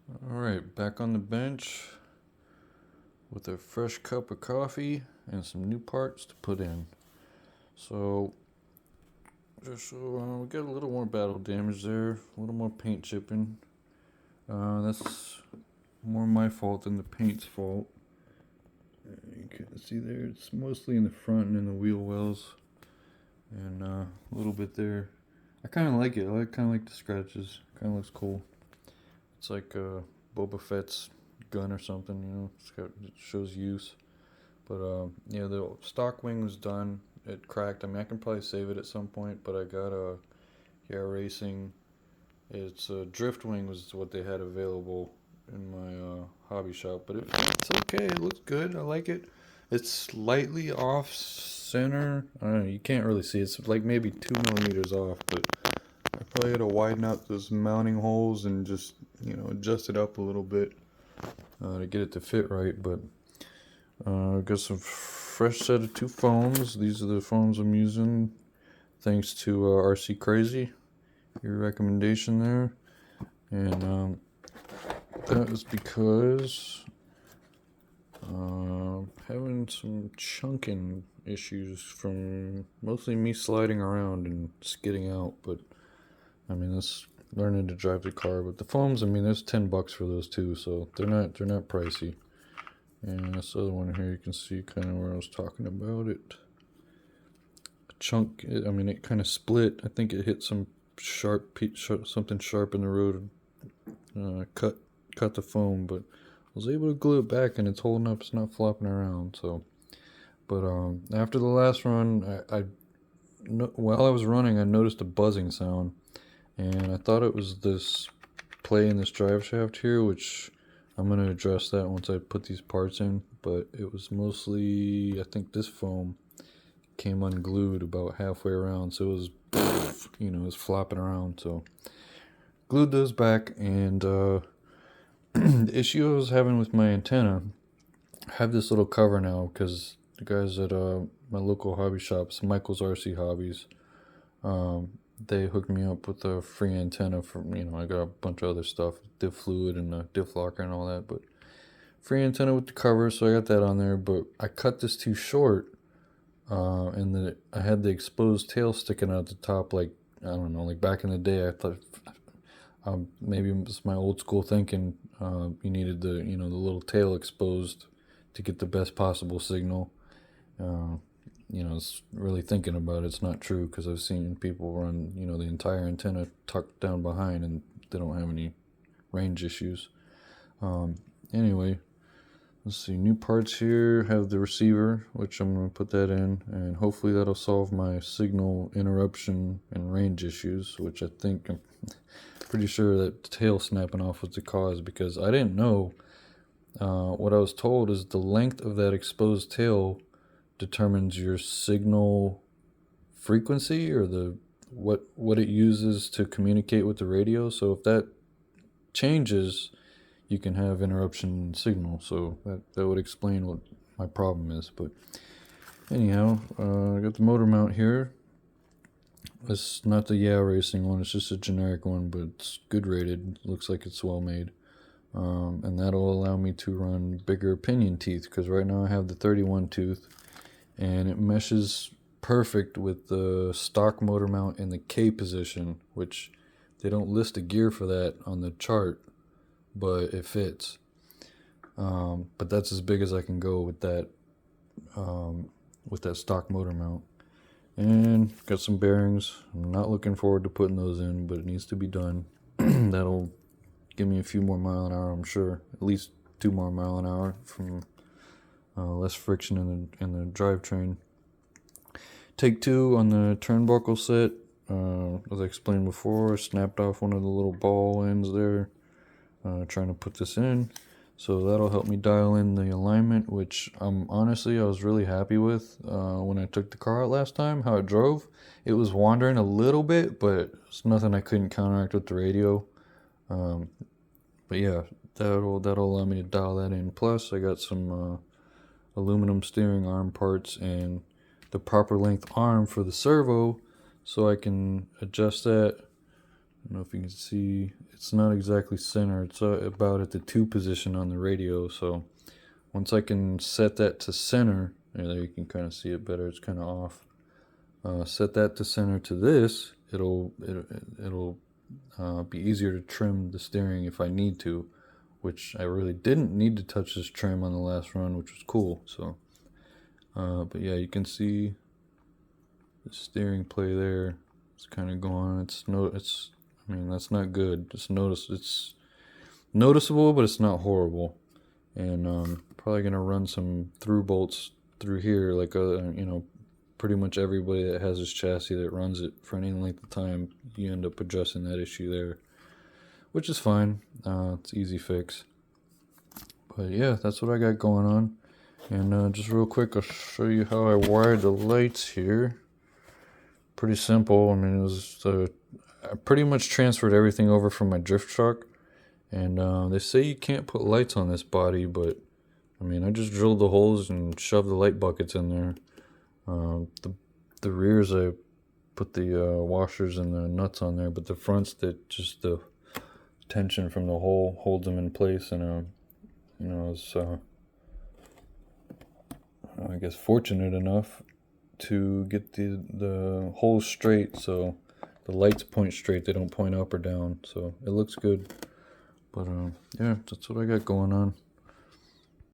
Alright, back on the bench with a fresh cup of coffee and some new parts to put in. So, just so we got a little more battle damage there, a little more paint chipping. That's more my fault than the paint's fault. You can see there, it's mostly in the front and in the wheel wells, and a little bit there. I kind of like it. I kind of like the scratches. Kind of looks cool. It's like Boba Fett's gun or something, you know. It shows use. But yeah, the stock wing was done. It cracked. I mean, I can probably save it at some point, but I got a racing. It's a drift wing was what they had available in my hobby shop, but it's okay. It looks good. I like it. It's slightly off center. I don't know. You can't really see. It's like maybe 2 millimeters off, but I probably had to widen out those mounting holes and just adjust it up a little bit to get it to fit right. But got some fresh set of two foams. These are the foams I'm using, thanks to RC Crazy, your recommendation there. And that is because having some chunking issues from mostly me sliding around and skidding out. But I mean, that's learning to drive the car. But the foams, I mean, there's $10 for those too, so they're not pricey. And this other one here, you can see kind of where I was talking about it. Chunk, I mean, it kind of split. I think it hit some something sharp in the road, cut the foam, but I was able to glue it back, and it's holding up. It's not flopping around. So, but after the last run, while I was running, I noticed a buzzing sound, and I thought it was this play in this drive shaft here, which I'm going to address that once I put these parts in. But it was mostly, I think this foam came unglued about halfway around, so it was, it was flopping around. So glued those back, and the issue I was having with my antenna, I have this little cover now because the guys at my local hobby shops, Michael's RC Hobbies, they hooked me up with a free antenna for, I got a bunch of other stuff, diff fluid and a diff locker and all that, but free antenna with the cover, so I got that on there. But I cut this too short, and I had the exposed tail sticking out the top, like, I don't know, like back in the day, I thought maybe it's my old school thinking, you needed the little tail exposed to get the best possible signal. It's really thinking about it, it's not true, because I've seen people run, the entire antenna tucked down behind, and they don't have any range issues. Anyway, let's see, new parts here. Have the receiver, which I'm going to put that in, and hopefully that'll solve my signal interruption and range issues, which I think, I'm pretty sure that the tail snapping off was the cause, because I didn't know. What I was told is the length of that exposed tail determines your signal frequency, or what it uses to communicate with the radio. So if that changes, you can have interruption signal. So that would explain what my problem is. But anyhow, I got the motor mount here. It's not the Racing one, it's just a generic one, but it's good rated. Looks like it's well made. And that'll allow me to run bigger pinion teeth, because right now I have the 31 tooth, and it meshes perfect with the stock motor mount in the K position, which they don't list a gear for that on the chart, but it fits. But that's as big as I can go with that stock motor mount. And got some bearings. I'm not looking forward to putting those in, but it needs to be done. That'll give me a few more mile an hour, I'm sure. At least 2 more mile an hour from less friction in the drivetrain. Take 2 on the turnbuckle set. As I explained before, snapped off one of the little ball ends there, trying to put this in. So that'll help me dial in the alignment, which honestly I was really happy with when I took the car out last time, how it drove. It was wandering a little bit, but it's nothing I couldn't counteract with the radio. But yeah, that'll allow me to dial that in. Plus, I got some aluminum steering arm parts and the proper length arm for the servo, so I can adjust that don't know if you can see, it's not exactly center. It's about at the 2 position on the radio. So once I can set that to center, there you can kind of see it better. It's kind of off. Set that to center to this. It'll be easier to trim the steering if I need to, which I really didn't need to touch this trim on the last run, which was cool. So, but yeah, you can see the steering play there. It's kind of going. I mean, that's not good. Just notice it's noticeable, but it's not horrible. And probably gonna run some through bolts through here, like pretty much everybody that has this chassis that runs it for any length of time, you end up addressing that issue there, which is fine. It's easy fix. But yeah, that's what I got going on. And just real quick, I'll show you how I wired the lights here. Pretty simple. I mean, it was I pretty much transferred everything over from my drift truck. And they say you can't put lights on this body, but I mean, I just drilled the holes and shoved the light buckets in there. The rears, I put the washers and the nuts on there, but the fronts, that just the tension from the hole holds them in place. And I was I guess fortunate enough to get the holes straight, so the lights point straight. They don't point up or down, so it looks good. But yeah, that's what I got going on.